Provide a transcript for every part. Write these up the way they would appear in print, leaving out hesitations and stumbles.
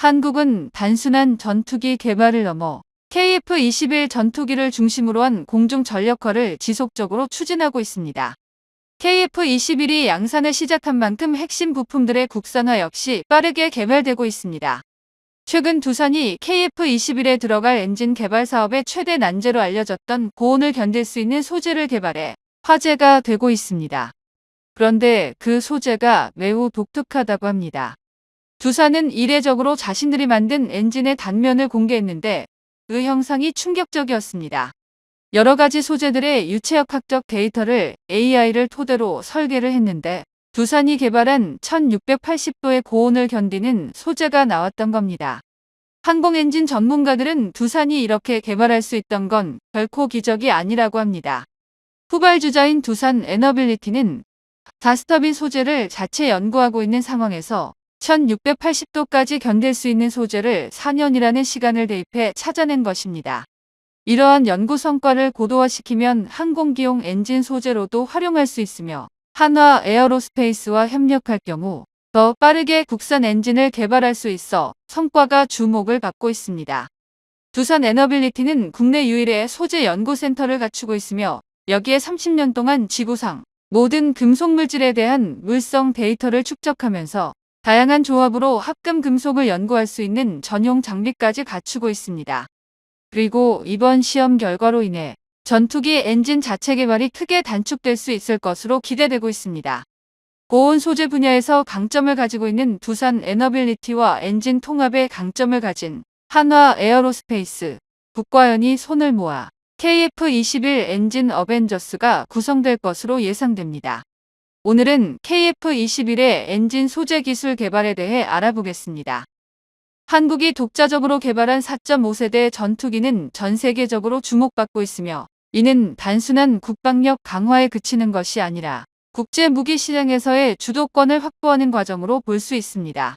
한국은 단순한 전투기 개발을 넘어 KF-21 전투기를 중심으로 한 공중 전력화를 지속적으로 추진하고 있습니다. KF-21이 양산을 시작한 만큼 핵심 부품들의 국산화 역시 빠르게 개발되고 있습니다. 최근 두산이 KF-21에 들어갈 엔진 개발 사업의 최대 난제로 알려졌던 고온을 견딜 수 있는 소재를 개발해 화제가 되고 있습니다. 그런데 그 소재가 매우 독특하다고 합니다. 두산은 이례적으로 자신들이 만든 엔진의 단면을 공개했는데 그 형상이 충격적이었습니다. 여러 가지 소재들의 유체역학적 데이터를 AI를 토대로 설계를 했는데 두산이 개발한 1680도의 고온을 견디는 소재가 나왔던 겁니다. 항공엔진 전문가들은 두산이 이렇게 개발할 수 있던 건 결코 기적이 아니라고 합니다. 후발주자인 두산 에너빌리티는 가스터빈 소재를 자체 연구하고 있는 상황에서 1680도까지 견딜 수 있는 소재를 4년이라는 시간을 대입해 찾아낸 것입니다. 이러한 연구 성과를 고도화시키면 항공기용 엔진 소재로도 활용할 수 있으며 한화 에어로스페이스와 협력할 경우 더 빠르게 국산 엔진을 개발할 수 있어 성과가 주목을 받고 있습니다. 두산 에너빌리티는 국내 유일의 소재 연구센터를 갖추고 있으며 여기에 30년 동안 지구상 모든 금속물질에 대한 물성 데이터를 축적하면서 다양한 조합으로 합금 금속을 연구할 수 있는 전용 장비까지 갖추고 있습니다. 그리고 이번 시험 결과로 인해 전투기 엔진 자체 개발이 크게 단축될 수 있을 것으로 기대되고 있습니다. 고온 소재 분야에서 강점을 가지고 있는 두산 에너빌리티와 엔진 통합의 강점을 가진 한화 에어로스페이스, 국과연이 손을 모아 KF-21 엔진 어벤져스가 구성될 것으로 예상됩니다. 오늘은 KF-21의 엔진 소재 기술 개발에 대해 알아보겠습니다. 한국이 독자적으로 개발한 4.5세대 전투기는 전 세계적으로 주목받고 있으며 이는 단순한 국방력 강화에 그치는 것이 아니라 국제 무기 시장에서의 주도권을 확보하는 과정으로 볼 수 있습니다.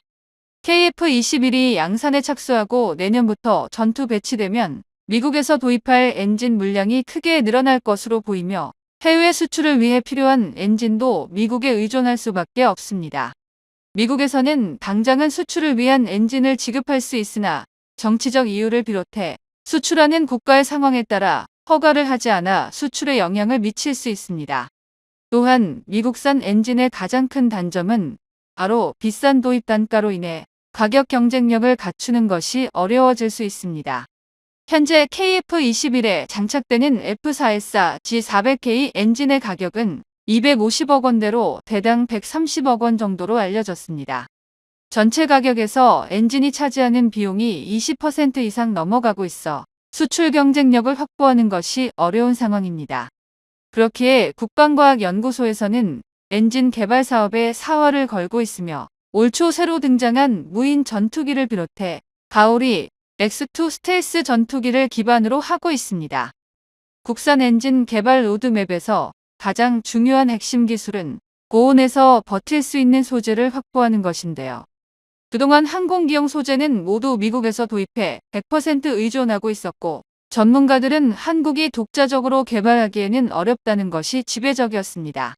KF-21이 양산에 착수하고 내년부터 전투 배치되면 미국에서 도입할 엔진 물량이 크게 늘어날 것으로 보이며 해외 수출을 위해 필요한 엔진도 미국에 의존할 수밖에 없습니다. 미국에서는 당장은 수출을 위한 엔진을 지급할 수 있으나 정치적 이유를 비롯해 수출하는 국가의 상황에 따라 허가를 하지 않아 수출에 영향을 미칠 수 있습니다. 또한 미국산 엔진의 가장 큰 단점은 바로 비싼 도입 단가로 인해 가격 경쟁력을 갖추는 것이 어려워질 수 있습니다. 현재 KF-21에 장착되는 F414G400K 엔진의 가격은 250억 원대로 대당 130억 원 정도로 알려졌습니다. 전체 가격에서 엔진이 차지하는 비용이 20% 이상 넘어가고 있어 수출 경쟁력을 확보하는 것이 어려운 상황입니다. 그렇기에 국방과학연구소에서는 엔진 개발 사업에 사활을 걸고 있으며 올 초 새로 등장한 무인 전투기를 비롯해 가오리 X2 스텔스 전투기를 기반으로 하고 있습니다. 국산 엔진 개발 로드맵에서 가장 중요한 핵심 기술은 고온에서 버틸 수 있는 소재를 확보하는 것인데요. 그동안 항공기용 소재는 모두 미국에서 도입해 100% 의존하고 있었고 전문가들은 한국이 독자적으로 개발하기에는 어렵다는 것이 지배적이었습니다.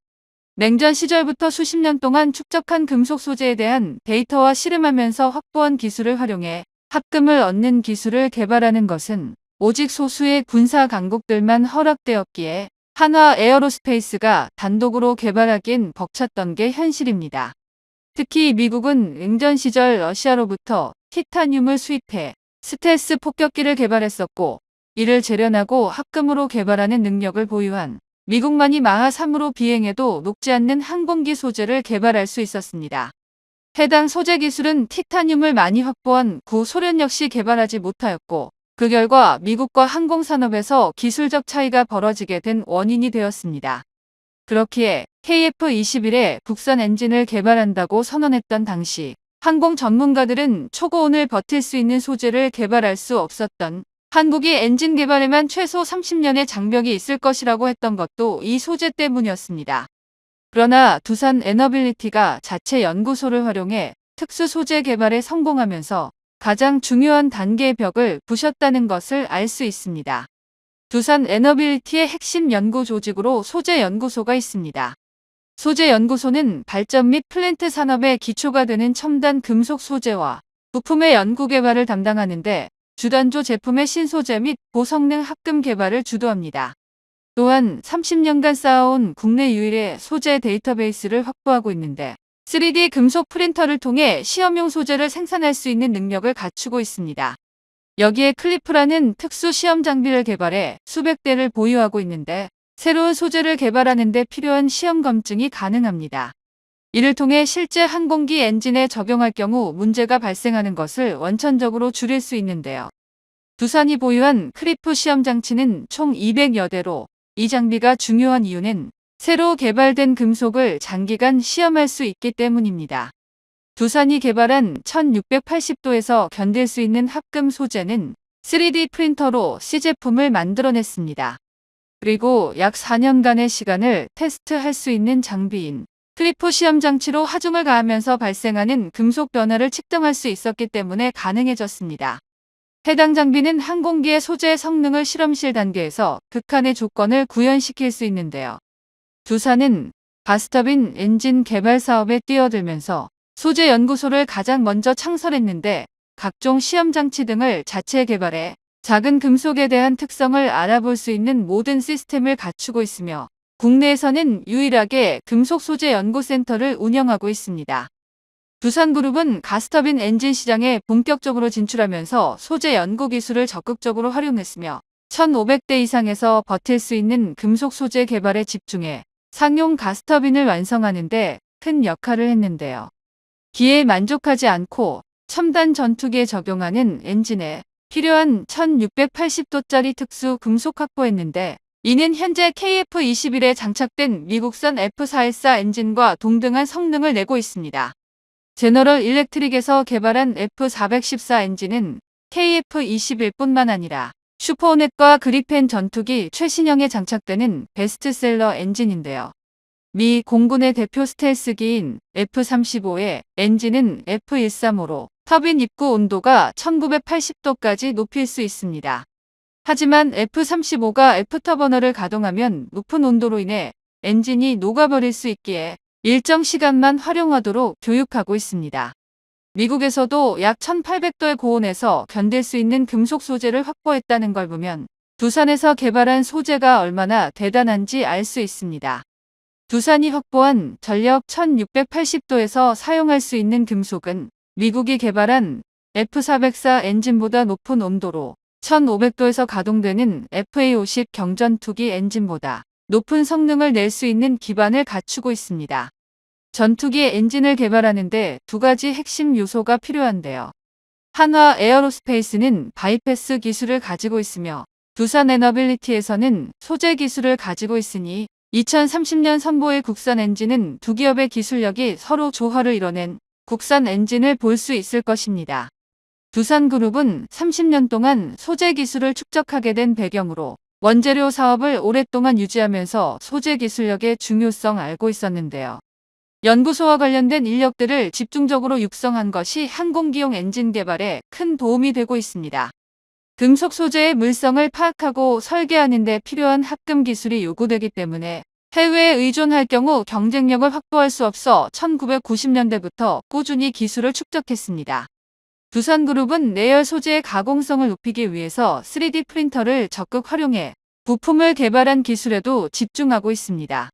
냉전 시절부터 수십 년 동안 축적한 금속 소재에 대한 데이터와 씨름하면서 확보한 기술을 활용해 합금을 얻는 기술을 개발하는 것은 오직 소수의 군사 강국들만 허락되었기에 한화 에어로스페이스가 단독으로 개발하기엔 벅찼던 게 현실입니다. 특히 미국은 냉전 시절 러시아로부터 티타늄을 수입해 스텔스 폭격기를 개발했었고 이를 재련하고 합금으로 개발하는 능력을 보유한 미국만이 마하3으로 비행해도 녹지 않는 항공기 소재를 개발할 수 있었습니다. 해당 소재 기술은 티타늄을 많이 확보한 구소련 역시 개발하지 못하였고 그 결과 미국과 항공산업에서 기술적 차이가 벌어지게 된 원인이 되었습니다. 그렇기에 KF-21에 국산 엔진을 개발한다고 선언했던 당시 항공 전문가들은 초고온을 버틸 수 있는 소재를 개발할 수 없었던 한국이 엔진 개발에만 최소 30년의 장벽이 있을 것이라고 했던 것도 이 소재 때문이었습니다. 그러나 두산 에너빌리티가 자체 연구소를 활용해 특수 소재 개발에 성공하면서 가장 중요한 단계의 벽을 부셨다는 것을 알 수 있습니다. 두산 에너빌리티의 핵심 연구 조직으로 소재연구소가 있습니다. 소재연구소는 발전 및 플랜트 산업의 기초가 되는 첨단 금속 소재와 부품의 연구 개발을 담당하는데 주단조 제품의 신소재 및 고성능 합금 개발을 주도합니다. 또한 30년간 쌓아온 국내 유일의 소재 데이터베이스를 확보하고 있는데 3D 금속 프린터를 통해 시험용 소재를 생산할 수 있는 능력을 갖추고 있습니다. 여기에 클리프라는 특수 시험 장비를 개발해 수백 대를 보유하고 있는데 새로운 소재를 개발하는 데 필요한 시험 검증이 가능합니다. 이를 통해 실제 항공기 엔진에 적용할 경우 문제가 발생하는 것을 원천적으로 줄일 수 있는데요. 두산이 보유한 크리프 시험 장치는 총 200여 대로 이 장비가 중요한 이유는 새로 개발된 금속을 장기간 시험할 수 있기 때문입니다. 두산이 개발한 1680도에서 견딜 수 있는 합금 소재는 3D 프린터로 C제품을 만들어냈습니다. 그리고 약 4년간의 시간을 테스트할 수 있는 장비인 크리프 시험 장치로 하중을 가하면서 발생하는 금속 변화를 측정할 수 있었기 때문에 가능해졌습니다. 해당 장비는 항공기의 소재 성능을 실험실 단계에서 극한의 조건을 구현시킬 수 있는데요. 두산은 가스터빈 엔진 개발 사업에 뛰어들면서 소재 연구소를 가장 먼저 창설했는데 각종 시험 장치 등을 자체 개발해 작은 금속에 대한 특성을 알아볼 수 있는 모든 시스템을 갖추고 있으며 국내에서는 유일하게 금속 소재 연구센터를 운영하고 있습니다. 두산그룹은 가스터빈 엔진 시장에 본격적으로 진출하면서 소재 연구 기술을 적극적으로 활용했으며 1,500대 이상에서 버틸 수 있는 금속 소재 개발에 집중해 상용 가스터빈을 완성하는 데 큰 역할을 했는데요. 기에 만족하지 않고 첨단 전투기에 적용하는 엔진에 필요한 1680도짜리 특수 금속 확보했는데 이는 현재 KF-21에 장착된 미국산 F414 엔진과 동등한 성능을 내고 있습니다. 제너럴 일렉트릭에서 개발한 F414 엔진은 KF-21뿐만 아니라 슈퍼호넷과 그리펜 전투기 최신형에 장착되는 베스트셀러 엔진인데요. 미 공군의 대표 스텔스기인 F-35의 엔진은 F-135로 터빈 입구 온도가 1980도까지 높일 수 있습니다. 하지만 F-35가 F터버너를 가동하면 높은 온도로 인해 엔진이 녹아버릴 수 있기에 일정 시간만 활용하도록 교육하고 있습니다. 미국에서도 약 1800도의 고온에서 견딜 수 있는 금속 소재를 확보했다는 걸 보면 두산에서 개발한 소재가 얼마나 대단한지 알 수 있습니다. 두산이 확보한 전력 1680도에서 사용할 수 있는 금속은 미국이 개발한 F404 엔진보다 높은 온도로 1500도에서 가동되는 FA-50 경전투기 엔진보다 높은 성능을 낼 수 있는 기반을 갖추고 있습니다. 전투기의 엔진을 개발하는데 두 가지 핵심 요소가 필요한데요. 한화 에어로스페이스는 바이패스 기술을 가지고 있으며 두산 에너빌리티에서는 소재 기술을 가지고 있으니 2030년 선보일 국산 엔진은 두 기업의 기술력이 서로 조화를 이뤄낸 국산 엔진을 볼 수 있을 것입니다. 두산그룹은 30년 동안 소재 기술을 축적하게 된 배경으로 원재료 사업을 오랫동안 유지하면서 소재 기술력의 중요성 알고 있었는데요. 연구소와 관련된 인력들을 집중적으로 육성한 것이 항공기용 엔진 개발에 큰 도움이 되고 있습니다. 금속 소재의 물성을 파악하고 설계하는 데 필요한 합금 기술이 요구되기 때문에 해외에 의존할 경우 경쟁력을 확보할 수 없어 1990년대부터 꾸준히 기술을 축적했습니다. 두산그룹은 내열 소재의 가공성을 높이기 위해서 3D 프린터를 적극 활용해 부품을 개발한 기술에도 집중하고 있습니다.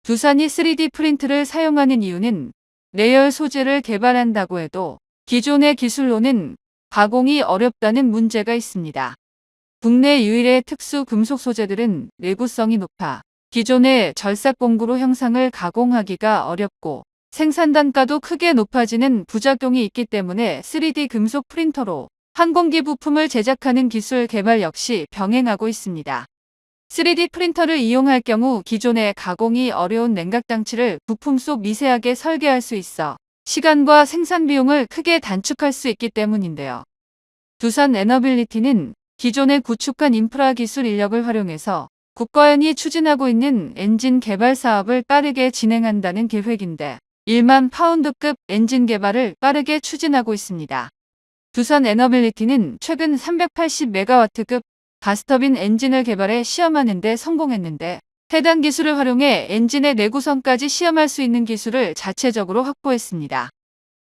두산이 3D 프린트를 사용하는 이유는 내열 소재를 개발한다고 해도 기존의 기술로는 가공이 어렵다는 문제가 있습니다. 국내 유일의 특수 금속 소재들은 내구성이 높아 기존의 절삭 공구로 형상을 가공하기가 어렵고 생산 단가도 크게 높아지는 부작용이 있기 때문에 3D 금속 프린터로 항공기 부품을 제작하는 기술 개발 역시 병행하고 있습니다. 3D 프린터를 이용할 경우 기존의 가공이 어려운 냉각 장치를 부품 속 미세하게 설계할 수 있어 시간과 생산 비용을 크게 단축할 수 있기 때문인데요. 두산 에너빌리티는 기존의 구축한 인프라 기술 인력을 활용해서 국가연이 추진하고 있는 엔진 개발 사업을 빠르게 진행한다는 계획인데 1만 파운드급 엔진 개발을 빠르게 추진하고 있습니다. 두산 에너빌리티는 최근 380메가와트급 가스터빈 엔진을 개발해 시험하는 데 성공했는데 해당 기술을 활용해 엔진의 내구성까지 시험할 수 있는 기술을 자체적으로 확보했습니다.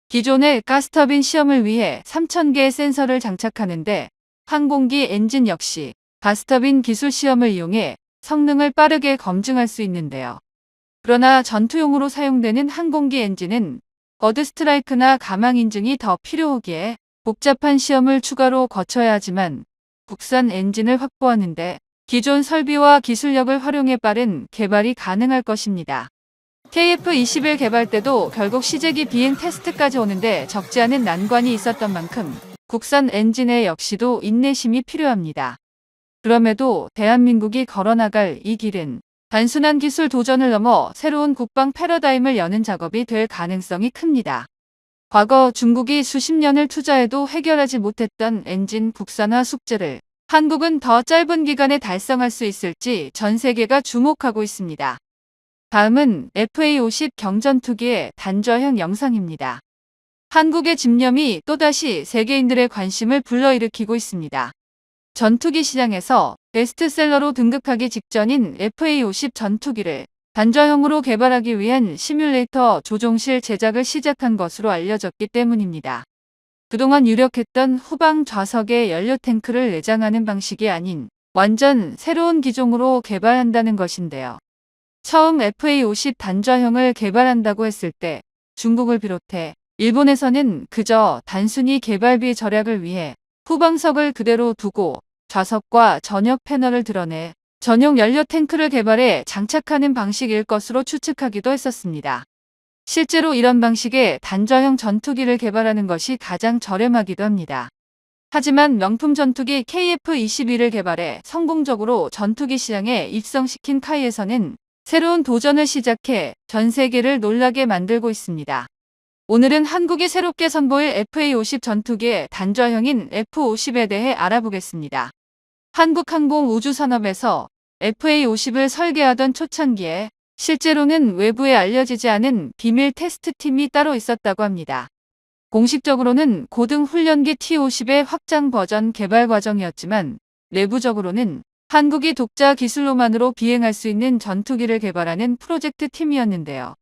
기존의 가스터빈 시험을 위해 3,000개의 센서를 장착하는데 항공기 엔진 역시 가스터빈 기술 시험을 이용해 성능을 빠르게 검증할 수 있는데요. 그러나 전투용으로 사용되는 항공기 엔진은 버드 스트라이크나 가망 인증이 더 필요하기에 복잡한 시험을 추가로 거쳐야 하지만 국산 엔진을 확보하는데 기존 설비와 기술력을 활용해 빠른 개발이 가능할 것입니다. KF-21 개발 때도 결국 시제기 비행 테스트까지 오는데 적지 않은 난관이 있었던 만큼 국산 엔진에 역시도 인내심이 필요합니다. 그럼에도 대한민국이 걸어나갈 이 길은 단순한 기술 도전을 넘어 새로운 국방 패러다임을 여는 작업이 될 가능성이 큽니다. 과거 중국이 수십 년을 투자해도 해결하지 못했던 엔진 국산화 숙제를 한국은 더 짧은 기간에 달성할 수 있을지 전 세계가 주목하고 있습니다. 다음은 FA-50 경전투기의 단좌형 영상입니다. 한국의 집념이 또다시 세계인들의 관심을 불러일으키고 있습니다. 전투기 시장에서 베스트셀러로 등극하기 직전인 FA-50 전투기를 단좌형으로 개발하기 위한 시뮬레이터 조종실 제작을 시작한 것으로 알려졌기 때문입니다. 그동안 유력했던 후방 좌석에 연료 탱크를 내장하는 방식이 아닌 완전 새로운 기종으로 개발한다는 것인데요. 처음 FA-50 단좌형을 개발한다고 했을 때 중국을 비롯해 일본에서는 그저 단순히 개발비 절약을 위해 후방석을 그대로 두고 좌석과 전역 패널을 드러내 전용 연료 탱크를 개발해 장착하는 방식일 것으로 추측하기도 했었습니다. 실제로 이런 방식의 단좌형 전투기를 개발하는 것이 가장 저렴하기도 합니다. 하지만 명품 전투기 KF-21을 개발해 성공적으로 전투기 시장에 입성시킨 카이에서는 새로운 도전을 시작해 전 세계를 놀라게 만들고 있습니다. 오늘은 한국이 새롭게 선보일 FA-50 전투기의 단좌형인 F-50에 대해 알아보겠습니다. 한국항공우주산업에서 FA-50을 설계하던 초창기에 실제로는 외부에 알려지지 않은 비밀 테스트팀이 따로 있었다고 합니다. 공식적으로는 고등 훈련기 T-50의 확장 버전 개발 과정이었지만 내부적으로는 한국이 독자 기술로만으로 비행할 수 있는 전투기를 개발하는 프로젝트 팀이었는데요.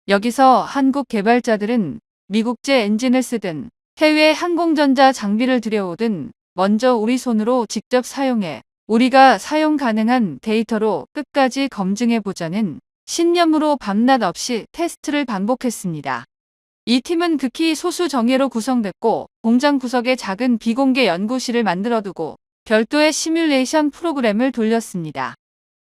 여기서 한국 개발자들은 미국제 엔진을 쓰든 해외 항공전자 장비를 들여오든 먼저 우리 손으로 직접 사용해 우리가 사용 가능한 데이터로 끝까지 검증해보자는 신념으로 밤낮 없이 테스트를 반복했습니다. 이 팀은 극히 소수 정예로 구성됐고 공장 구석에 작은 비공개 연구실을 만들어두고 별도의 시뮬레이션 프로그램을 돌렸습니다.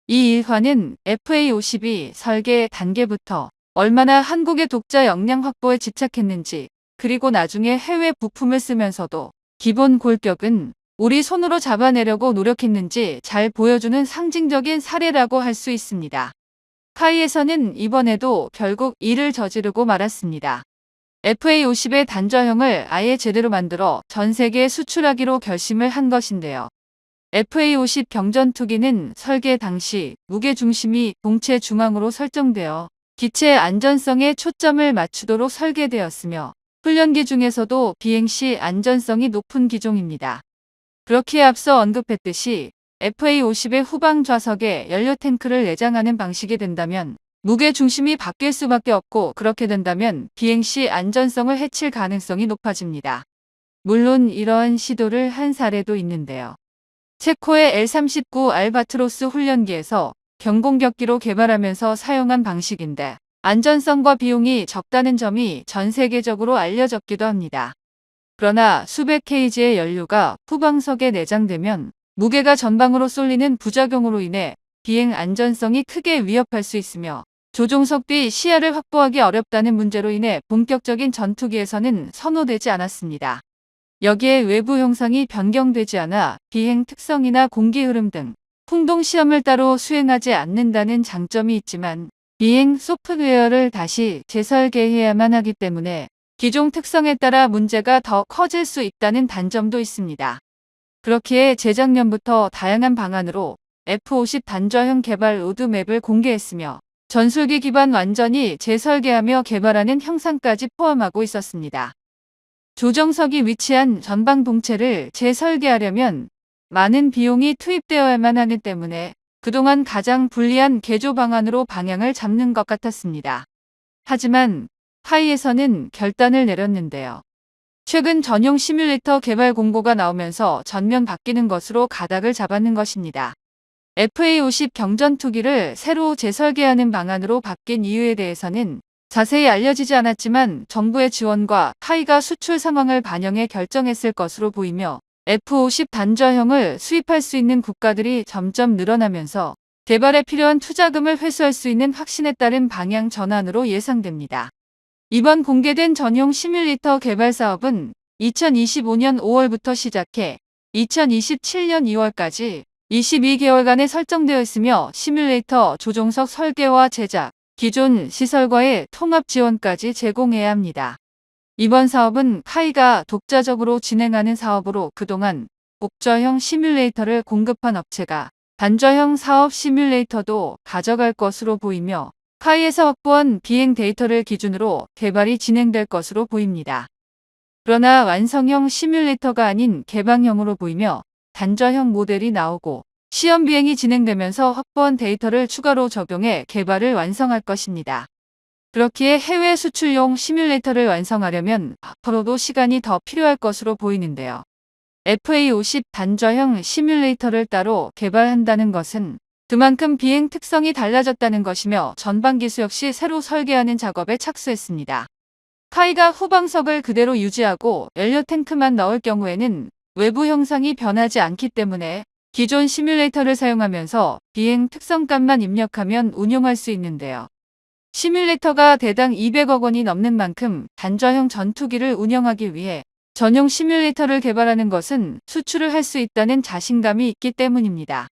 이 일화는 FA-50이 설계 단계부터 얼마나 한국의 독자 역량 확보에 집착했는지 그리고 나중에 해외 부품을 쓰면서도 기본 골격은 우리 손으로 잡아내려고 노력했는지 잘 보여주는 상징적인 사례라고 할 수 있습니다. 카이에서는 이번에도 결국 이를 저지르고 말았습니다. FA-50의 단좌형을 아예 제대로 만들어 전 세계에 수출하기로 결심을 한 것인데요. FA-50 경전투기는 설계 당시 무게중심이 동체 중앙으로 설정되어 기체 안전성에 초점을 맞추도록 설계되었으며 훈련기 중에서도 비행 시 안전성이 높은 기종입니다. 그렇기에 앞서 언급했듯이 FA-50의 후방 좌석에 연료 탱크를 내장하는 방식이 된다면 무게 중심이 바뀔 수밖에 없고 그렇게 된다면 비행 시 안전성을 해칠 가능성이 높아집니다. 물론 이러한 시도를 한 사례도 있는데요. 체코의 L-39 알바트로스 훈련기에서 경공격기로 개발하면서 사용한 방식인데 안전성과 비용이 적다는 점이 전 세계적으로 알려졌기도 합니다. 그러나 수백 kg의 연료가 후방석에 내장되면 무게가 전방으로 쏠리는 부작용으로 인해 비행 안전성이 크게 위협할 수 있으며 조종석 뒤 시야를 확보하기 어렵다는 문제로 인해 본격적인 전투기에서는 선호되지 않았습니다. 여기에 외부 형상이 변경되지 않아 비행 특성이나 공기 흐름 등 풍동 시험을 따로 수행하지 않는다는 장점이 있지만 비행 소프트웨어를 다시 재설계해야만 하기 때문에 기종 특성에 따라 문제가 더 커질 수 있다는 단점도 있습니다. 그렇기에 재작년부터 다양한 방안으로 F-50 단좌형 개발 로드맵을 공개했으며 전술기 기반 완전히 재설계하며 개발하는 형상까지 포함하고 있었습니다. 조정석이 위치한 전방 동체를 재설계하려면 많은 비용이 투입되어야만 하기 때문에 그동안 가장 불리한 개조 방안으로 방향을 잡는 것 같았습니다. 하지만 카이에서는 결단을 내렸는데요. 최근 전용 시뮬레이터 개발 공고가 나오면서 전면 바뀌는 것으로 가닥을 잡았는 것입니다. FA50 경전투기를 새로 재설계하는 방안으로 바뀐 이유에 대해서는 자세히 알려지지 않았지만 정부의 지원과 카이가 수출 상황을 반영해 결정했을 것으로 보이며 F50 단저형을 수입할 수 있는 국가들이 점점 늘어나면서 개발에 필요한 투자금을 회수할 수 있는 확신에 따른 방향 전환으로 예상됩니다. 이번 공개된 전용 시뮬레이터 개발 사업은 2025년 5월부터 시작해 2027년 2월까지 22개월간에 설정되어 있으며 시뮬레이터 조종석 설계와 제작, 기존 시설과의 통합 지원까지 제공해야 합니다. 이번 사업은 카이가 독자적으로 진행하는 사업으로 그동안 복저형 시뮬레이터를 공급한 업체가 단저형 사업 시뮬레이터도 가져갈 것으로 보이며 카이에서 확보한 비행 데이터를 기준으로 개발이 진행될 것으로 보입니다. 그러나 완성형 시뮬레이터가 아닌 개방형으로 보이며 단저형 모델이 나오고 시험 비행이 진행되면서 확보한 데이터를 추가로 적용해 개발을 완성할 것입니다. 그렇기에 해외 수출용 시뮬레이터를 완성하려면 앞으로도 시간이 더 필요할 것으로 보이는데요. FA50 단저형 시뮬레이터를 따로 개발한다는 것은 그만큼 비행 특성이 달라졌다는 것이며 전방 기수 역시 새로 설계하는 작업에 착수했습니다. 카이가 후방석을 그대로 유지하고 연료 탱크만 넣을 경우에는 외부 형상이 변하지 않기 때문에 기존 시뮬레이터를 사용하면서 비행 특성값만 입력하면 운용할 수 있는데요. 시뮬레이터가 대당 200억 원이 넘는 만큼 단저형 전투기를 운영하기 위해 전용 시뮬레이터를 개발하는 것은 수출을 할 수 있다는 자신감이 있기 때문입니다.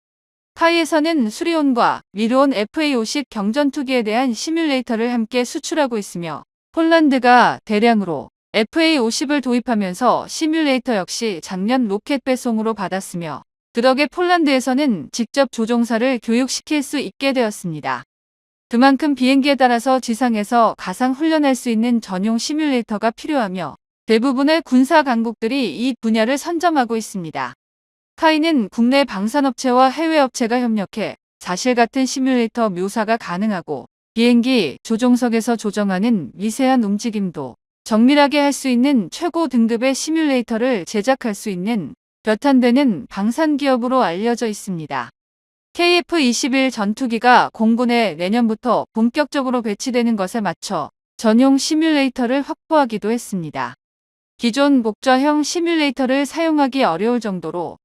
카이에서는 수리온과 미르온 FA50 경전투기에 대한 시뮬레이터를 함께 수출하고 있으며 폴란드가 대량으로 FA50을 도입하면서 시뮬레이터 역시 작년 로켓 배송으로 받았으며 그 덕에 폴란드에서는 직접 조종사를 교육시킬 수 있게 되었습니다. 그만큼 비행기에 따라서 지상에서 가상 훈련할 수 있는 전용 시뮬레이터가 필요하며 대부분의 군사 강국들이 이 분야를 선점하고 있습니다. 카이는 국내 방산업체와 해외 업체가 협력해 사실 같은 시뮬레이터 묘사가 가능하고 비행기 조종석에서 조정하는 미세한 움직임도 정밀하게 할 수 있는 최고 등급의 시뮬레이터를 제작할 수 있는 몇 안 되는 방산기업으로 알려져 있습니다. KF-21 전투기가 공군에 내년부터 본격적으로 배치되는 것에 맞춰 전용 시뮬레이터를 확보하기도 했습니다. 기존 복저형 시뮬레이터를 사용하기 어려울 정도로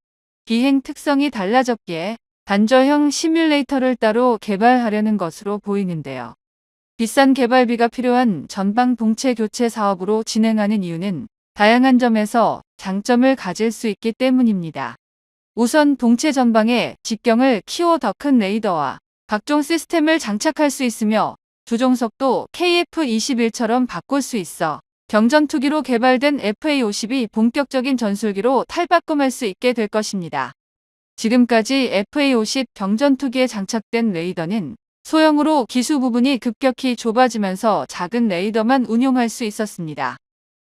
비행 특성이 달라졌기에 단저형 시뮬레이터를 따로 개발하려는 것으로 보이는데요. 비싼 개발비가 필요한 전방 동체 교체 사업으로 진행하는 이유는 다양한 점에서 장점을 가질 수 있기 때문입니다. 우선 동체 전방에 직경을 키워 더 큰 레이더와 각종 시스템을 장착할 수 있으며 조종석도 KF-21처럼 바꿀 수 있어 경전투기로 개발된 FA50이 본격적인 전술기로 탈바꿈할 수 있게 될 것입니다. 지금까지 FA50 경전투기에 장착된 레이더는 소형으로 기수 부분이 급격히 좁아지면서 작은 레이더만 운용할 수 있었습니다.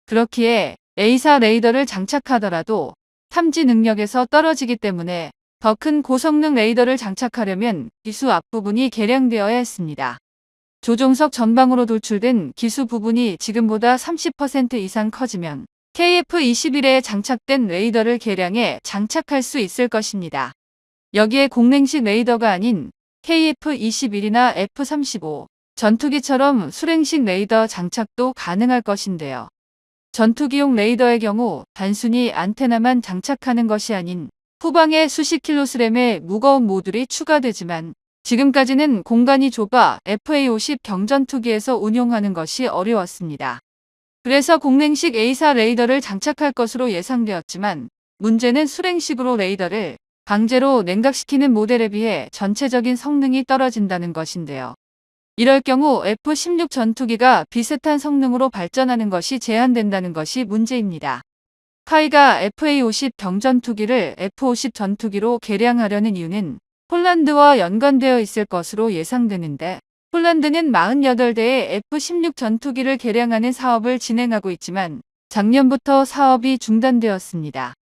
그렇기에 A사 레이더를 장착하더라도 탐지 능력에서 떨어지기 때문에 더 큰 고성능 레이더를 장착하려면 기수 앞부분이 개량되어야 했습니다. 조종석 전방으로 돌출된 기수 부분이 지금보다 30% 이상 커지면 KF-21에 장착된 레이더를 개량해 장착할 수 있을 것입니다. 여기에 공랭식 레이더가 아닌 KF-21이나 F-35 전투기처럼 수랭식 레이더 장착도 가능할 것인데요. 전투기용 레이더의 경우 단순히 안테나만 장착하는 것이 아닌 후방에 수십 킬로그램의 무거운 모듈이 추가되지만 지금까지는 공간이 좁아 FA50 경전투기에서 운용하는 것이 어려웠습니다. 그래서 공랭식 A사 레이더를 장착할 것으로 예상되었지만 문제는 수랭식으로 레이더를 강제로 냉각시키는 모델에 비해 전체적인 성능이 떨어진다는 것인데요. 이럴 경우 F-16 전투기가 비슷한 성능으로 발전하는 것이 제한된다는 것이 문제입니다. 카이가 FA-50 경전투기를 F-50 전투기로 개량하려는 이유는 폴란드와 연관되어 있을 것으로 예상되는데 폴란드는 48대의 F-16 전투기를 개량하는 사업을 진행하고 있지만 작년부터 사업이 중단되었습니다.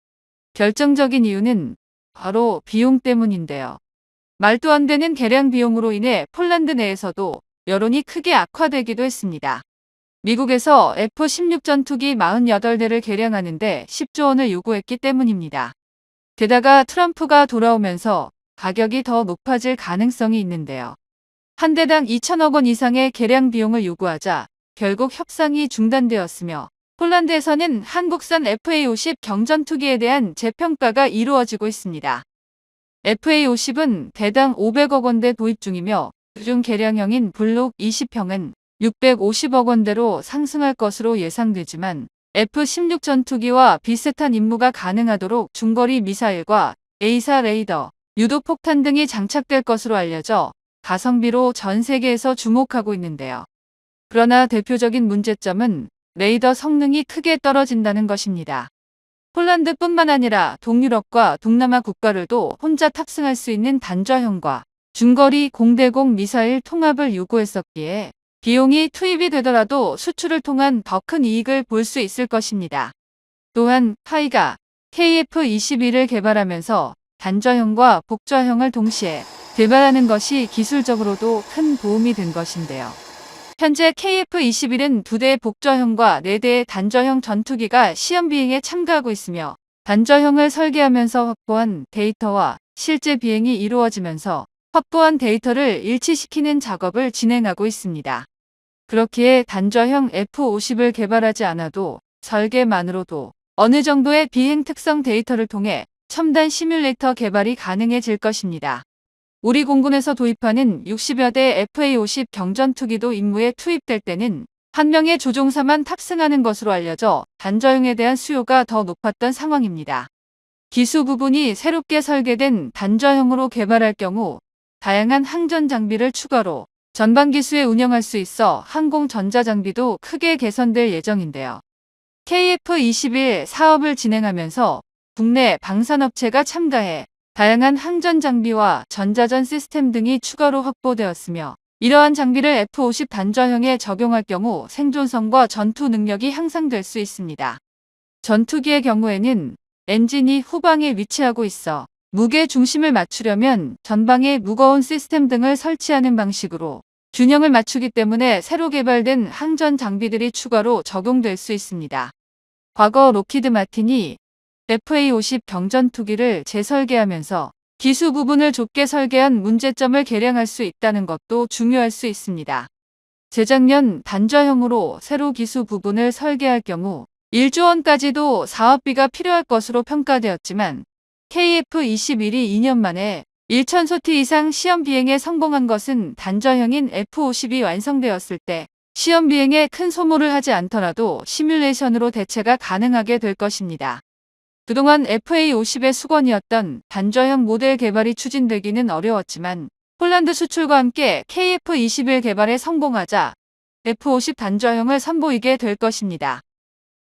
결정적인 이유는 바로 비용 때문인데요. 말도 안 되는 개량 비용으로 인해 폴란드 내에서도 여론이 크게 악화되기도 했습니다. 미국에서 F-16 전투기 48대를 개량하는데 10조 원을 요구했기 때문입니다. 게다가 트럼프가 돌아오면서 가격이 더 높아질 가능성이 있는데요. 한 대당 2천억 원 이상의 개량 비용을 요구하자 결국 협상이 중단되었으며 폴란드에서는 한국산 FA-50 경전투기에 대한 재평가가 이루어지고 있습니다. FA-50은 대당 500억 원대 도입 중이며 그중 개량형인 블록 20형은 650억 원대로 상승할 것으로 예상되지만 F-16 전투기와 비슷한 임무가 가능하도록 중거리 미사일과 A4 레이더, 유도폭탄 등이 장착될 것으로 알려져 가성비로 전 세계에서 주목하고 있는데요. 그러나 대표적인 문제점은 레이더 성능이 크게 떨어진다는 것입니다. 폴란드뿐만 아니라 동유럽과 동남아 국가들도 혼자 탑승할 수 있는 단저형과 중거리 공대공 미사일 통합을 요구했었기에 비용이 투입이 되더라도 수출을 통한 더 큰 이익을 볼 수 있을 것입니다. 또한 카이가 KF-21을 개발하면서 단저형과 복저형을 동시에 개발하는 것이 기술적으로도 큰 도움이 된 것인데요. 현재 KF-21은 2대의 복저형과 4대의 단저형 전투기가 시험 비행에 참가하고 있으며 단저형을 설계하면서 확보한 데이터와 실제 비행이 이루어지면서 확보한 데이터를 일치시키는 작업을 진행하고 있습니다. 그렇기에 단저형 F-50을 개발하지 않아도 설계만으로도 어느 정도의 비행 특성 데이터를 통해 첨단 시뮬레이터 개발이 가능해질 것입니다. 우리 공군에서 도입하는 60여 대 FA-50 경전투기도 임무에 투입될 때는 한 명의 조종사만 탑승하는 것으로 알려져 단저형에 대한 수요가 더 높았던 상황입니다. 기수 부분이 새롭게 설계된 단저형으로 개발할 경우 다양한 항전 장비를 추가로 전방 기수에 운영할 수 있어 항공 전자장비도 크게 개선될 예정인데요. KF-21 사업을 진행하면서 국내 방산업체가 참가해 다양한 항전 장비와 전자전 시스템 등이 추가로 확보되었으며 이러한 장비를 F-50 단저형에 적용할 경우 생존성과 전투 능력이 향상될 수 있습니다. 전투기의 경우에는 엔진이 후방에 위치하고 있어 무게 중심을 맞추려면 전방에 무거운 시스템 등을 설치하는 방식으로 균형을 맞추기 때문에 새로 개발된 항전 장비들이 추가로 적용될 수 있습니다. 과거 로키드 마틴이 FA-50 경전투기를 재설계하면서 기수 부분을 좁게 설계한 문제점을 개량할 수 있다는 것도 중요할 수 있습니다. 재작년 단저형으로 새로 기수 부분을 설계할 경우 1조 원까지도 사업비가 필요할 것으로 평가되었지만 KF-21이 2년 만에 1,000소티 이상 시험 비행에 성공한 것은 단저형인 F-50이 완성되었을 때 시험 비행에 큰 소모를 하지 않더라도 시뮬레이션으로 대체가 가능하게 될 것입니다. 그동안 FA-50의 수건이었던 단저형 모델 개발이 추진되기는 어려웠지만 폴란드 수출과 함께 KF-21 개발에 성공하자 F-50 단저형을 선보이게 될 것입니다.